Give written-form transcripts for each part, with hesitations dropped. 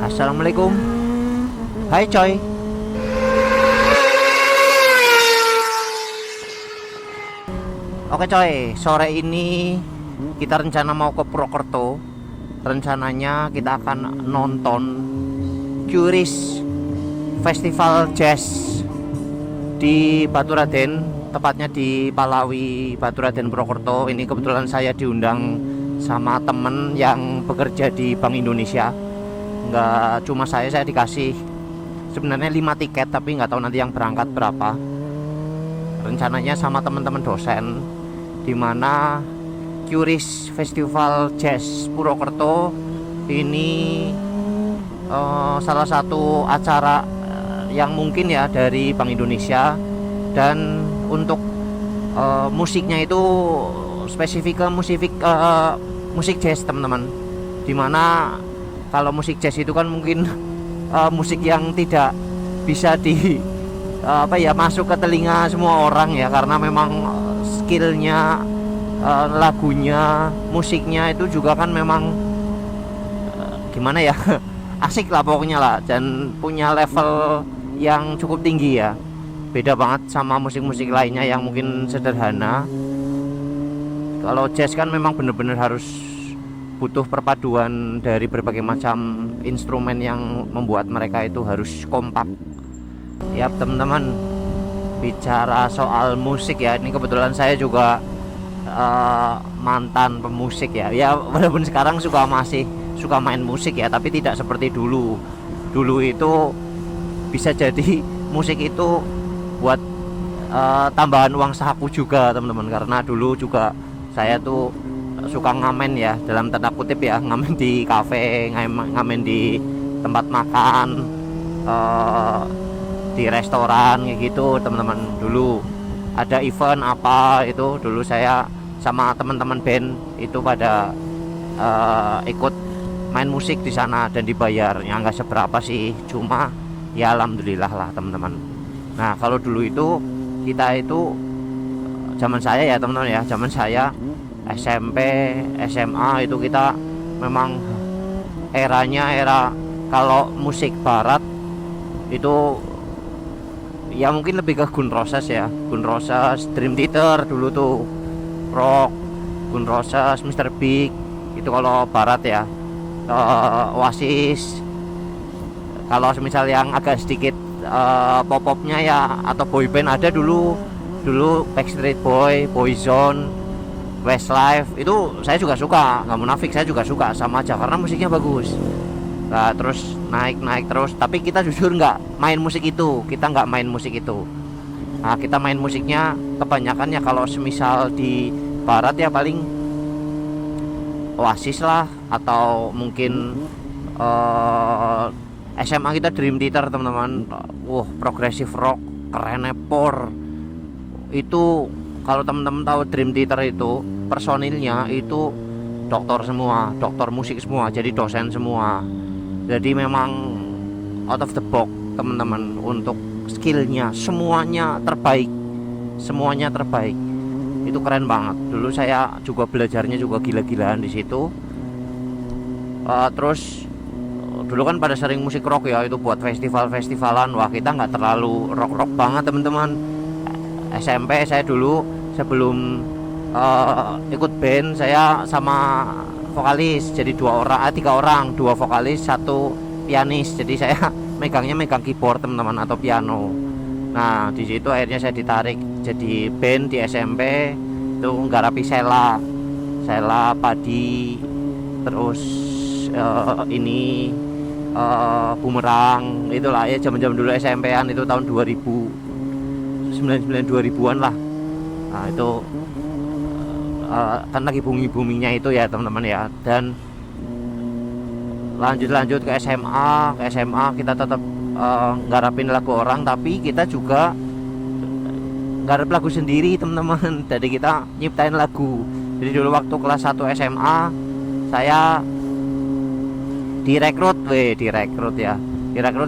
Assalamualaikum. Hai coy. Oke coy, sore ini kita rencana mau ke Purwokerto. Rencananya kita akan nonton Curious Festival Jazz di Baturaden, tepatnya di Palawi, Baturaden, Purwokerto. Ini kebetulan saya diundang sama temen yang bekerja di Bank Indonesia. Nggak cuma saya dikasih sebenarnya 5 tiket, tapi nggak tahu nanti yang berangkat berapa. Rencananya sama teman-teman dosen, dimana Curious Festival Jazz Purwokerto ini salah satu acara yang mungkin ya dari Bank Indonesia. Dan untuk musiknya itu spesifik ke musik jazz teman-teman, dimana kalau musik jazz itu kan mungkin musik yang tidak bisa masuk ke telinga semua orang ya, karena memang skillnya, lagunya, musiknya itu juga kan memang gimana ya asik lah pokoknya lah, dan punya level yang cukup tinggi ya. Beda banget sama musik-musik lainnya yang mungkin sederhana. Kalau jazz kan memang bener-bener harus butuh perpaduan dari berbagai macam instrumen yang membuat mereka itu harus kompak. Ya teman-teman, bicara soal musik ya, ini kebetulan saya juga mantan pemusik ya. Ya walaupun sekarang masih suka main musik ya, tapi tidak seperti dulu. Dulu itu bisa jadi musik itu buat tambahan uang saku juga teman-teman, karena dulu juga saya tuh suka ngamen ya, dalam tanda kutip ya, ngamen di kafe, ngamen di tempat makan, di restoran kayak gitu teman-teman. Dulu ada event apa itu, dulu saya sama teman-teman band itu pada ikut main musik di sana dan dibayar ya nggak seberapa sih, cuma ya alhamdulillah lah teman-teman. Nah kalau dulu itu kita itu zaman saya ya teman-teman ya, zaman saya SMP, SMA itu kita memang era kalau musik barat itu ya mungkin lebih ke Gun Roses ya, Gun Roses, Dream Theater dulu tuh rock, Gun Roses, Mr. Big itu kalau barat ya, Oasis. Kalau misal yang agak sedikit pop-popnya ya atau boyband ada dulu Backstreet Boy, Boyzone, Westlife itu saya juga suka, nggak munafik, saya juga suka, sama aja karena musiknya bagus. Nah terus naik terus, tapi kita jujur nggak main musik itu, Nah kita main musiknya kebanyakan ya kalau semisal di barat ya paling Oasis lah, atau mungkin SMA kita Dream Theater teman-teman. Progressive rock keren nepor itu. Kalau teman-teman tahu Dream Theater itu personilnya itu dokter musik semua, jadi dosen semua. Jadi memang out of the box teman-teman, untuk skillnya semuanya terbaik. Itu keren banget. Dulu saya juga belajarnya juga gila-gilaan di situ. Terus dulu kan pada sering musik rock ya, itu buat festivalan. Wah kita nggak terlalu rock banget teman-teman. SMP saya dulu sebelum ikut band, saya sama vokalis, jadi 3 orang, 2 vokalis 1 pianis. Jadi saya megang keyboard teman-teman atau piano. Nah di situ akhirnya saya ditarik jadi band di SMP itu, ngarapi Sela Padi, terus Bumerang, itulah ya zaman dulu SMP-an itu tahun 2000an lah. Nah itu kan lagi boomingnya itu ya teman-teman ya. Dan lanjut ke SMA kita tetap nggarapin lagu orang, tapi kita juga nggarap lagu sendiri teman-teman. Jadi kita nyiptain lagu. Jadi dulu waktu kelas 1 SMA saya direkrut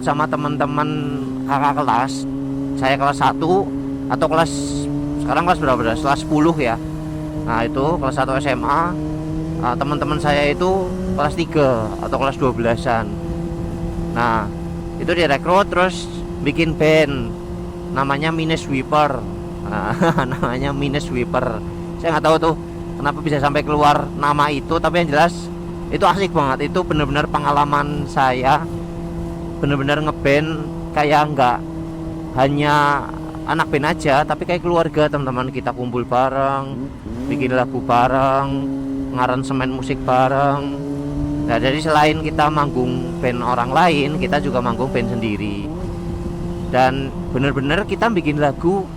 sama teman-teman kakak kelas saya, kelas 1 atau sekarang kelas berapa, kelas 10 ya. Nah itu kelas 1 SMA, teman-teman saya itu kelas 3 atau kelas 12-an. Nah itu direkrut terus bikin band namanya Minus Sweeper. Nah, namanya Minus Sweeper. Saya nggak tahu tuh kenapa bisa sampai keluar nama itu, tapi yang jelas itu asik banget. Itu bener-bener pengalaman saya, bener-bener ngeband kayak nggak hanya anak band aja, tapi kayak keluarga. Teman-teman kita kumpul bareng, bikin lagu bareng, ngaransemen musik bareng. Nah jadi selain kita manggung band orang lain, kita juga manggung band sendiri. Dan bener-bener kita bikin lagu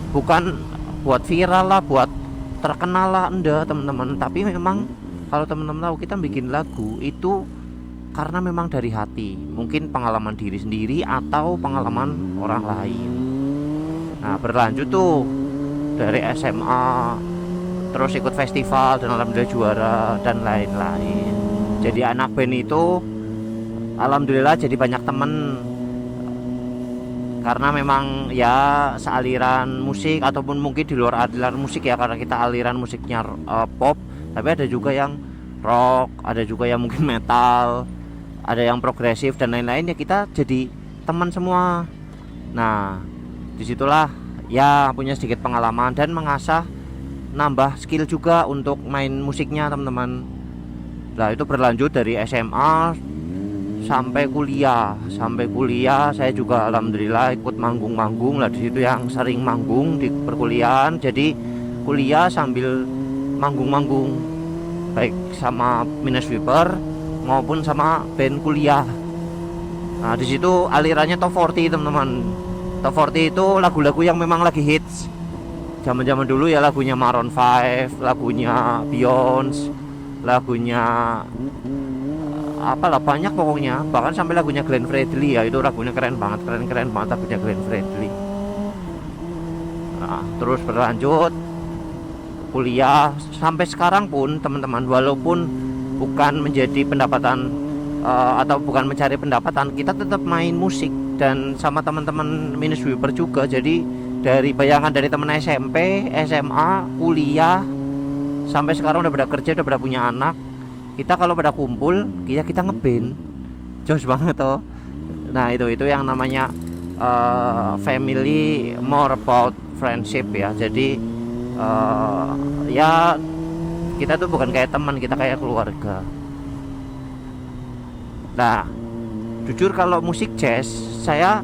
bukan buat viral lah, buat terkenal lah, enggak teman-teman. Tapi memang kalau teman-teman tahu, kita bikin lagu itu karena memang dari hati. Mungkin pengalaman diri sendiri atau pengalaman orang lain. Nah berlanjut tuh dari SMA, terus ikut festival dan alhamdulillah juara dan lain-lain. Jadi anak band itu alhamdulillah jadi banyak temen, karena memang ya sealiran musik ataupun mungkin di luar aliran musik ya, karena kita aliran musiknya pop, tapi ada juga yang rock, ada juga yang mungkin metal, ada yang progresif dan lain-lain, ya kita jadi teman semua. Nah disitulah ya punya sedikit pengalaman dan mengasah, nambah skill juga untuk main musiknya teman-teman. Nah itu berlanjut dari SMA sampai kuliah. Sampai kuliah saya juga alhamdulillah ikut manggung-manggung lah di situ, yang sering manggung di perkuliahan. Jadi kuliah sambil manggung-manggung, baik sama Minus Sweeper maupun sama band kuliah. Nah di situ alirannya top 40 teman-teman. Top 40 itu lagu-lagu yang memang lagi hits zaman-zaman dulu ya, lagunya Maroon 5, lagunya Beyonce, lagunya apalah banyak pokoknya, bahkan sampai lagunya Glenn Fredly ya, itu lagunya keren banget lagunya Glenn Fredly. Nah, terus berlanjut kuliah sampai sekarang pun teman-teman, walaupun bukan menjadi pendapatan atau bukan mencari pendapatan, kita tetap main musik dan sama teman-teman Minus Sweeper juga. Jadi dari bayangan dari teman SMP, SMA, kuliah sampai sekarang udah pada kerja, udah pada punya anak, kita kalau pada kumpul kita ngeband, jos banget toh. Nah itu yang namanya family more about friendship ya. Jadi ya kita tuh bukan kayak teman, kita kayak keluarga. Nah jujur kalau musik jazz, saya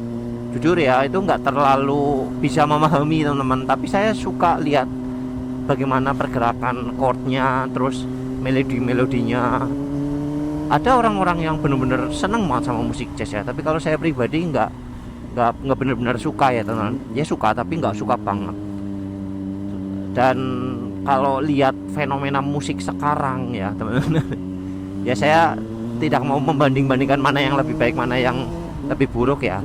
jujur ya itu nggak terlalu bisa memahami teman-teman, tapi saya suka lihat bagaimana pergerakan chordnya, terus melodinya. Ada orang-orang yang benar-benar seneng banget sama musik jazz ya, tapi kalau saya pribadi nggak benar-benar suka ya teman-teman. Ya suka tapi nggak suka banget. Dan kalau lihat fenomena musik sekarang ya teman-teman, ya saya tidak mau membanding-bandingkan mana yang lebih baik, mana yang lebih buruk ya.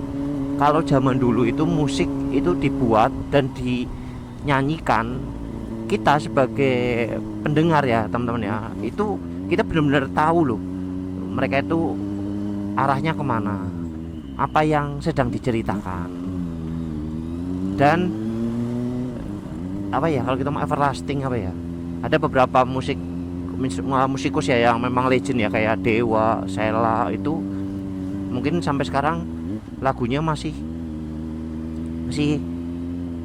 Kalau zaman dulu itu musik itu dibuat dan dinyanyikan, kita sebagai pendengar ya teman-teman ya, itu kita benar-benar tahu loh mereka itu arahnya kemana, apa yang sedang diceritakan. Dan apa ya, kalau kita mau everlasting apa ya, ada beberapa musikus ya yang memang legend ya, kayak Dewa, Sheila, itu mungkin sampai sekarang lagunya masih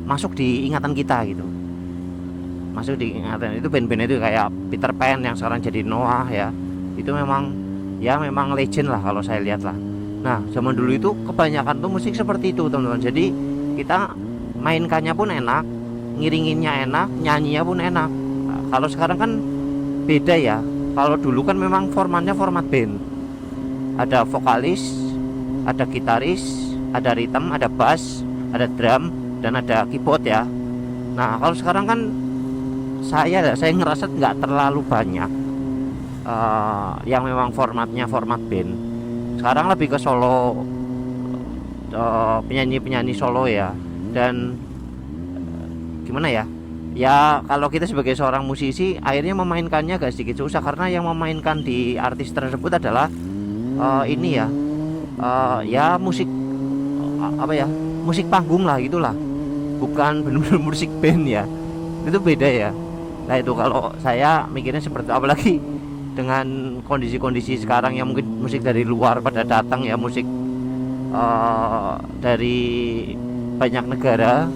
masuk di ingatan kita gitu, masuk di ingatan. Itu band-band itu kayak Peter Pan yang sekarang jadi Noah ya, itu memang legend lah kalau saya lihat lah. Nah zaman dulu itu kebanyakan tuh musik seperti itu teman-teman. Jadi kita mainkannya pun enak, ngiringinnya enak, nyanyinya pun enak. Nah, kalau sekarang kan beda ya. Kalau dulu kan memang formatnya format band, ada vokalis, ada gitaris, ada rhythm, ada bass, ada drum, dan ada keyboard ya. Nah kalau sekarang kan saya ngerasa nggak terlalu banyak yang memang formatnya format band. Sekarang lebih ke solo, penyanyi solo ya. Dan gimana ya, ya kalau kita sebagai seorang musisi akhirnya memainkannya agak sedikit susah, karena yang memainkan di artis tersebut adalah ini ya, ya musik apa ya, musik panggung lah gitulah, bukan benar-benar musik band ya. Itu beda ya. Nah itu kalau saya mikirnya seperti itu. Apalagi dengan kondisi-kondisi sekarang yang mungkin musik dari luar pada datang ya, musik dari banyak negara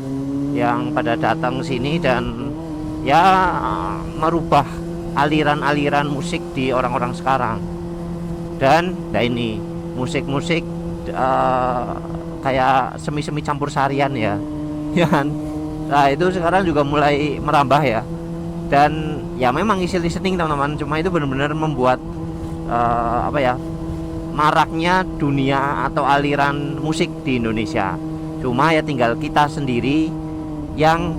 yang pada datang sini dan ya merubah aliran-aliran musik di orang-orang sekarang. Dan nah ini musik-musik kayak semi-semi campur sarian ya, ya kan? Nah itu sekarang juga mulai merambah ya. Dan ya memang easy listening teman-teman, cuma itu benar-benar membuat apa ya, maraknya dunia atau aliran musik di Indonesia. Cuma ya tinggal kita sendiri yang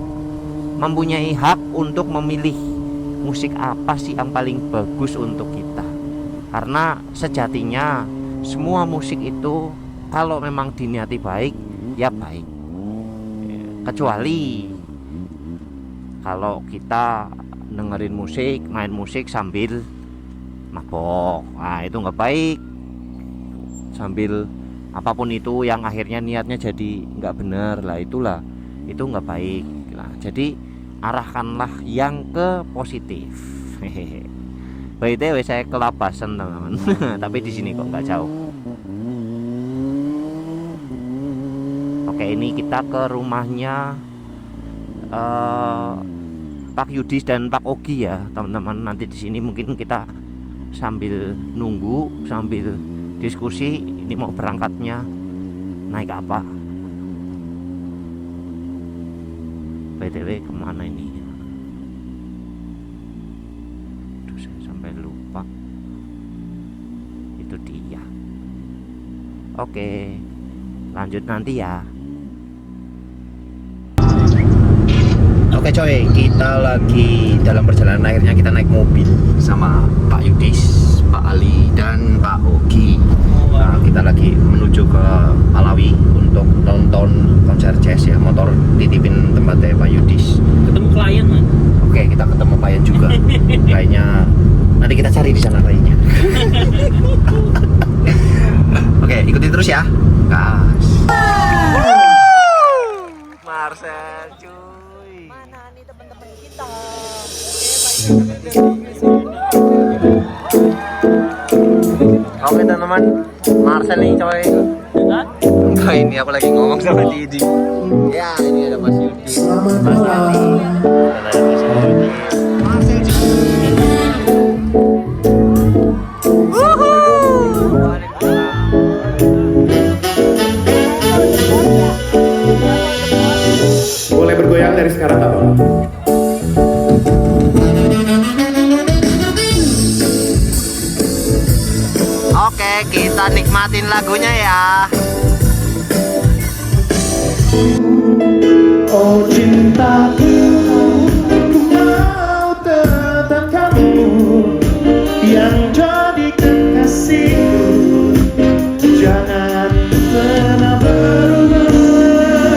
mempunyai hak untuk memilih musik apa sih yang paling bagus untuk kita. Karena sejatinya semua musik itu kalau memang diniati baik ya baik, kecuali kalau kita dengerin musik, main musik sambil mabok, nah itu nggak baik. Sambil apapun itu yang akhirnya niatnya jadi nggak benar lah, itu nggak baik. Nah, jadi arahkanlah yang ke positif. BTW saya kelabasan teman-teman. Tapi di sini kok nggak jauh. Oke, ini kita ke rumahnya Pak Yudis dan Pak Ogi ya teman-teman. Nanti di sini mungkin kita sambil nunggu, sambil diskusi ini mau berangkatnya naik apa. BTW kemana ini? Aduh, saya sampai lupa. Itu dia. Oke, lanjut nanti ya. Oke coy, kita lagi dalam perjalanan, akhirnya kita naik mobil sama Pak Yudis, Pak Ali, dan Pak Ogi. Nah, kita lagi menuju ke Malawi untuk nonton konser jazz ya. Motor titipin tempatnya Pak Yudis. Ketemu klien man. Oke, kita ketemu klien juga. Kayaknya nanti kita cari di sana kliennya. Oke, ikuti terus ya. Gas. Marcel cuy. Mana nih teman-teman kita? Oke teman-teman, Marcel nih coy. Enggak, ini aku lagi ngomong sama Didi. Ya, ini ada Mas Yudi, Mas Ali, dan ada Mas Yudi. Marcel Boleh bergoyang dari sekarang nggak Bang? Oke, kita nikmatin lagunya ya. Oh cintaku, ku mau tetap kamu yang jadi kekasihku. Jangan pernah berubah,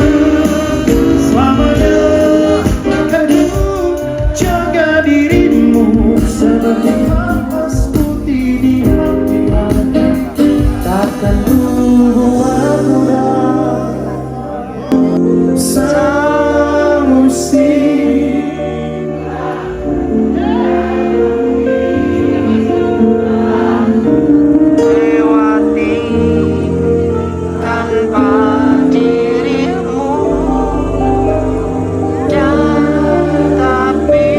selamanya akan ku jaga dirimu seperti nafas putih di hati. Takkan ku buat mudah semusim. Lewati tanpa dirimu, dan tapi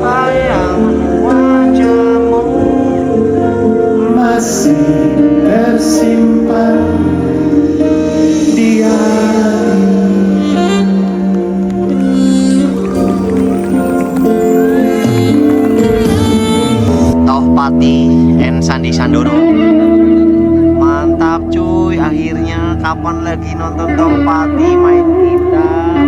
bayang wajahmu Masih tersimpan di hati. Tohpati and Sandi Sandoro. Mantap cuy, akhirnya kapan lagi nonton Tohpati main gitar.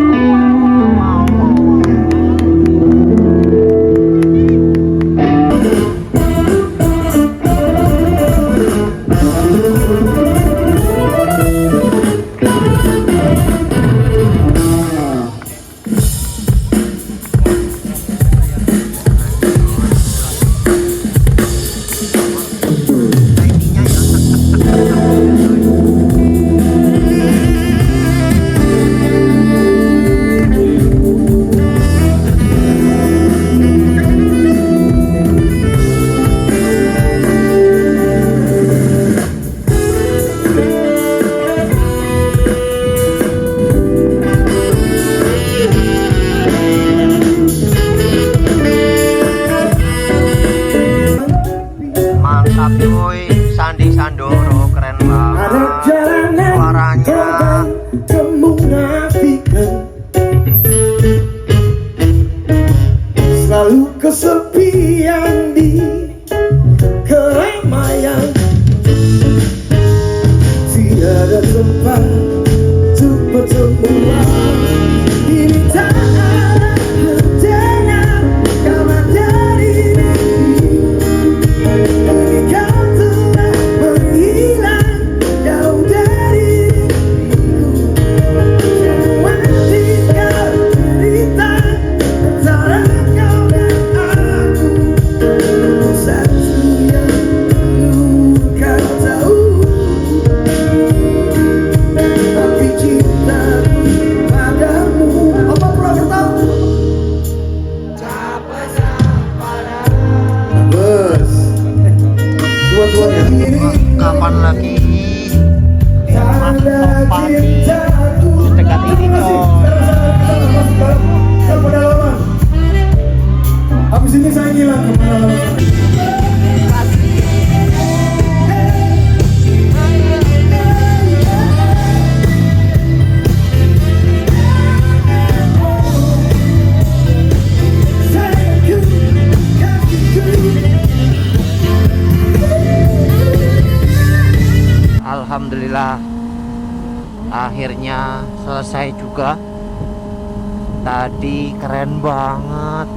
Sandoro keren banget. Ada jalanan Suaranya dan kemunafikan, selalu kesepian di keramaian, tiada tempat untuk bertemu. Ini tak ada artinya karena dirimu ini kau telah menghilang jauh dari diriku. Semua tinggal cerita antara kau dan aku. Satu yang perlu kau tahu, tapi cintaku padamu. Apa Purwokerto? Bagus. Dua-duanya. kapan lagi Tanda Pati cintaku. dekat ini coy. Ke pedalaman. Habis ini saya ngilang ke pedalaman. Alhamdulillah akhirnya selesai juga. Tadi keren banget.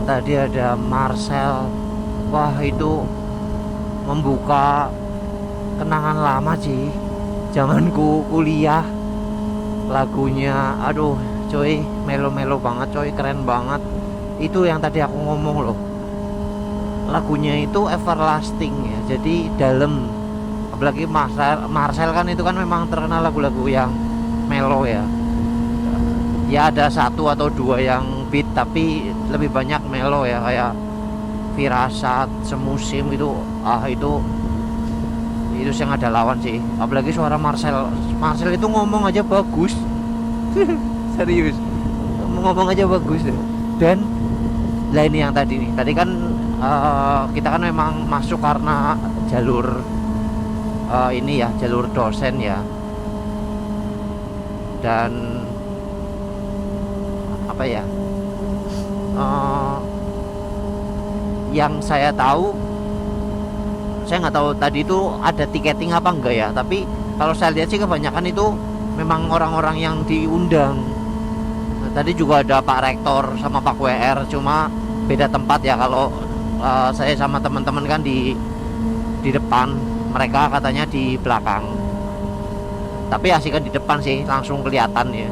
Tadi ada Marcel. Wah, itu membuka kenangan lama sih. Zamanku kuliah. Lagunya aduh coy, melo-melo banget coy, keren banget. Itu yang tadi aku ngomong loh. Lagunya itu everlasting ya. Jadi dalam, apalagi Marcel kan itu kan memang terkenal lagu-lagu yang melo ya. Ya ada satu atau dua yang beat tapi lebih banyak melo ya, kayak Firasat, Semusim itu itu yang ada lawan sih. Apalagi suara Marcel itu ngomong aja bagus. Serius, ngomong aja bagus. Dan lah ini yang tadi nih, tadi kan kita kan memang masuk karena jalur ini ya, jalur dosen ya. Dan apa ya, yang saya tahu, saya nggak tahu tadi itu ada tiketing apa enggak ya, tapi kalau saya lihat sih kebanyakan itu memang orang-orang yang diundang. Nah, tadi juga ada Pak Rektor sama Pak WR, cuma beda tempat ya. Kalau saya sama teman-teman kan di depan, mereka katanya di belakang. Tapi asik kan di depan sih, langsung kelihatan ya.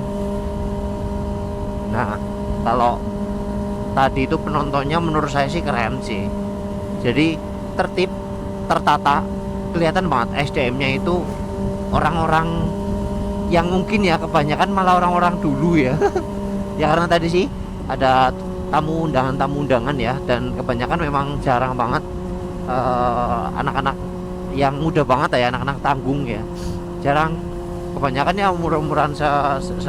Nah, kalau tadi itu penontonnya menurut saya sih keren sih. Jadi tertib, tertata, kelihatan banget SDM-nya itu orang-orang yang mungkin ya kebanyakan malah orang-orang dulu ya. Ya karena tadi sih ada tamu undangan ya, dan kebanyakan memang jarang banget anak-anak yang muda banget ya, anak-anak tanggung ya. Jarang, kebanyakan ya umur-umuran se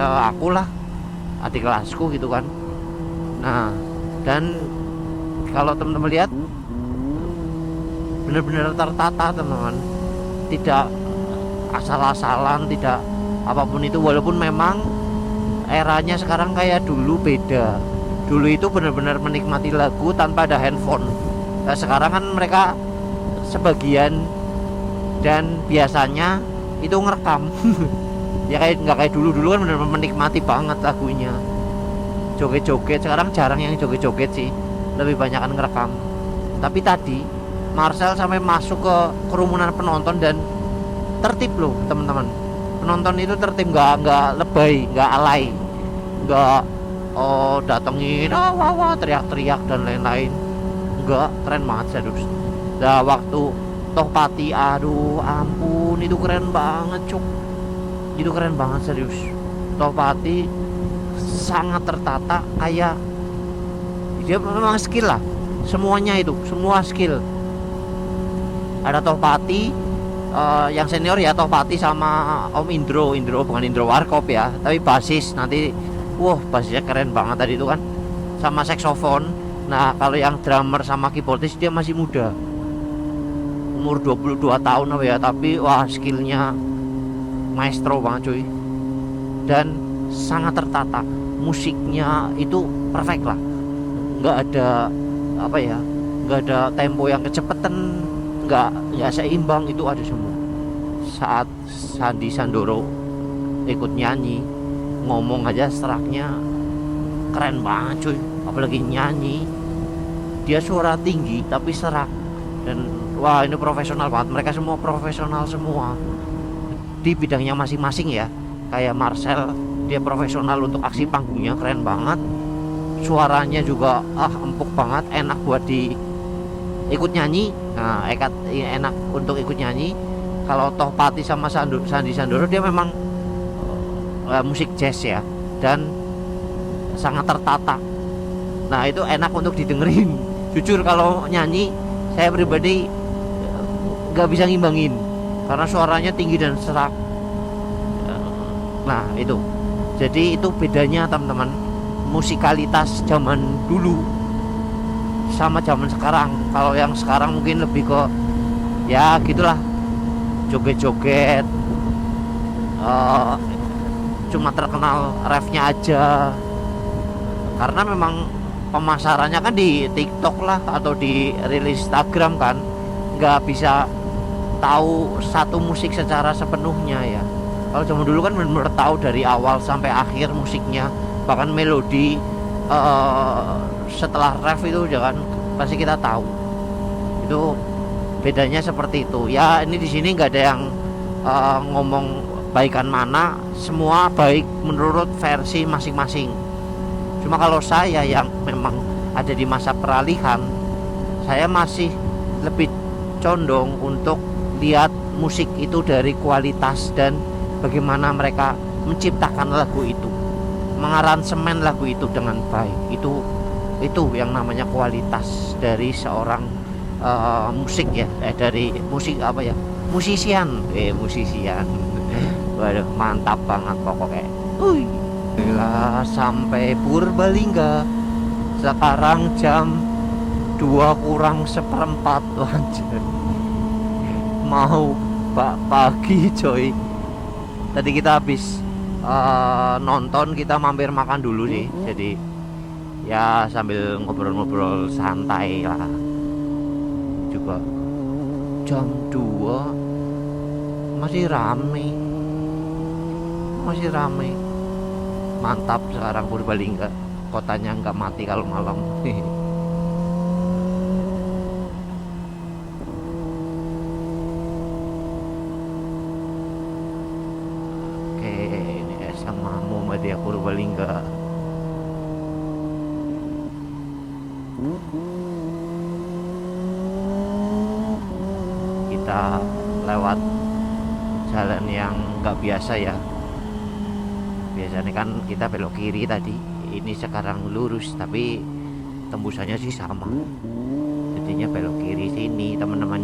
aku lah, adik kelasku gitu kan. Nah, dan kalau teman-teman lihat benar-benar tertata teman-teman, tidak asal-asalan, tidak apapun itu. Walaupun memang eranya sekarang kayak dulu beda. Dulu itu benar-benar menikmati lagu tanpa ada handphone. Nah, sekarang kan mereka sebagian dan biasanya itu ngerekam. Ya kayak nggak kayak dulu kan benar-benar menikmati banget lagunya. Joget-joget, sekarang jarang yang joget-joget sih, lebih banyak kan ngerekam. Tapi tadi Marcel sampai masuk ke kerumunan penonton dan tertib loh teman-teman. Penonton itu tertib, nggak lebay, nggak alay, nggak datengin wah teriak-teriak dan lain-lain. Nggak, keren banget serius. Nah waktu Tohpati, aduh ampun, itu keren banget cuk. Itu keren banget serius. Tohpati sangat tertata, kayak dia memang skill lah, semuanya itu semua skill. Ada Tohpati yang senior ya, Tohpati sama Om Indro bukan Indro Warkop ya, tapi basis nanti. Wah, basisnya keren banget tadi itu kan, sama saksofon. Nah kalau yang drummer sama keyboardis dia masih muda. umur 22 tahun apa ya, tapi wah skillnya maestro banget cuy, dan sangat tertata, musiknya itu perfect lah, nggak ada apa ya, nggak ada tempo yang kecepatan, nggak seimbang, itu ada semua. Saat Sandy Sandoro ikut nyanyi, ngomong aja seraknya keren banget cuy, apalagi nyanyi, dia suara tinggi tapi serak, dan wah ini profesional banget, mereka semua profesional semua di bidangnya masing-masing ya. Kayak Marcel, dia profesional untuk aksi panggungnya, keren banget, suaranya juga empuk banget, enak buat di ikut nyanyi. Nah enak untuk ikut nyanyi. Kalau Toh Pati sama Sandy Sandoro, dia memang musik jazz ya, dan sangat tertata. Nah itu enak untuk didengerin. Jujur kalau nyanyi saya pribadi nggak bisa ngimbangin karena suaranya tinggi dan serak. Nah itu, jadi itu bedanya teman-teman, musikalitas zaman dulu sama zaman sekarang. Kalau yang sekarang mungkin lebih ke ya gitulah, joget-joget, cuma terkenal refnya aja, karena memang pemasarannya kan di TikTok lah atau di rilis Instagram kan, nggak bisa tahu satu musik secara sepenuhnya ya. Kalau zaman dulu kan benar-benar tahu dari awal sampai akhir musiknya, bahkan melodi, setelah ref itu jangan pasti kita tahu. Itu bedanya seperti itu ya. Ini di sini nggak ada yang ngomong baikan mana, semua baik menurut versi masing-masing. Cuma kalau saya yang memang ada di masa peralihan, saya masih lebih condong untuk lihat musik itu dari kualitas dan bagaimana mereka menciptakan lagu itu, mengaransemen lagu itu dengan baik. Itu yang namanya kualitas dari seorang musik ya, dari musik apa ya, musisian. Waduh mantap banget pokoknya. Bila sampai Purbalingga sekarang jam 2:04 wajar. Mau pagi coy. Tadi kita habis nonton, kita mampir makan dulu sih. Jadi ya sambil ngobrol-ngobrol santai lah. Juga jam 2 masih rame. Mantap sekarang Purbalingga, kotanya nggak mati kalau malam. Oke, ini SMA Muhammadiyah Purbalingga. Kita lewat jalan yang nggak biasa ya. Biasanya kan kita belok kiri tadi, ini sekarang lurus tapi tembusannya sih sama, jadinya belok kiri sini teman-teman.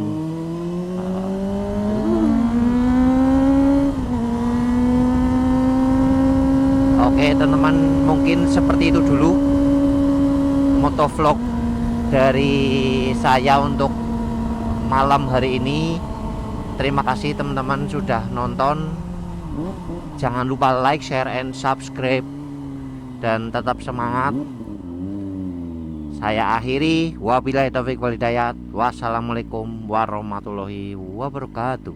Oke teman-teman, mungkin seperti itu dulu motovlog dari saya untuk malam hari ini. Terima kasih teman-teman sudah nonton. Jangan lupa like, share, and subscribe, dan tetap semangat. Saya akhiri, wabillahi taufiq wal hidayat. Wassalamualaikum warahmatullahi wabarakatuh.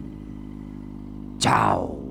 Ciao.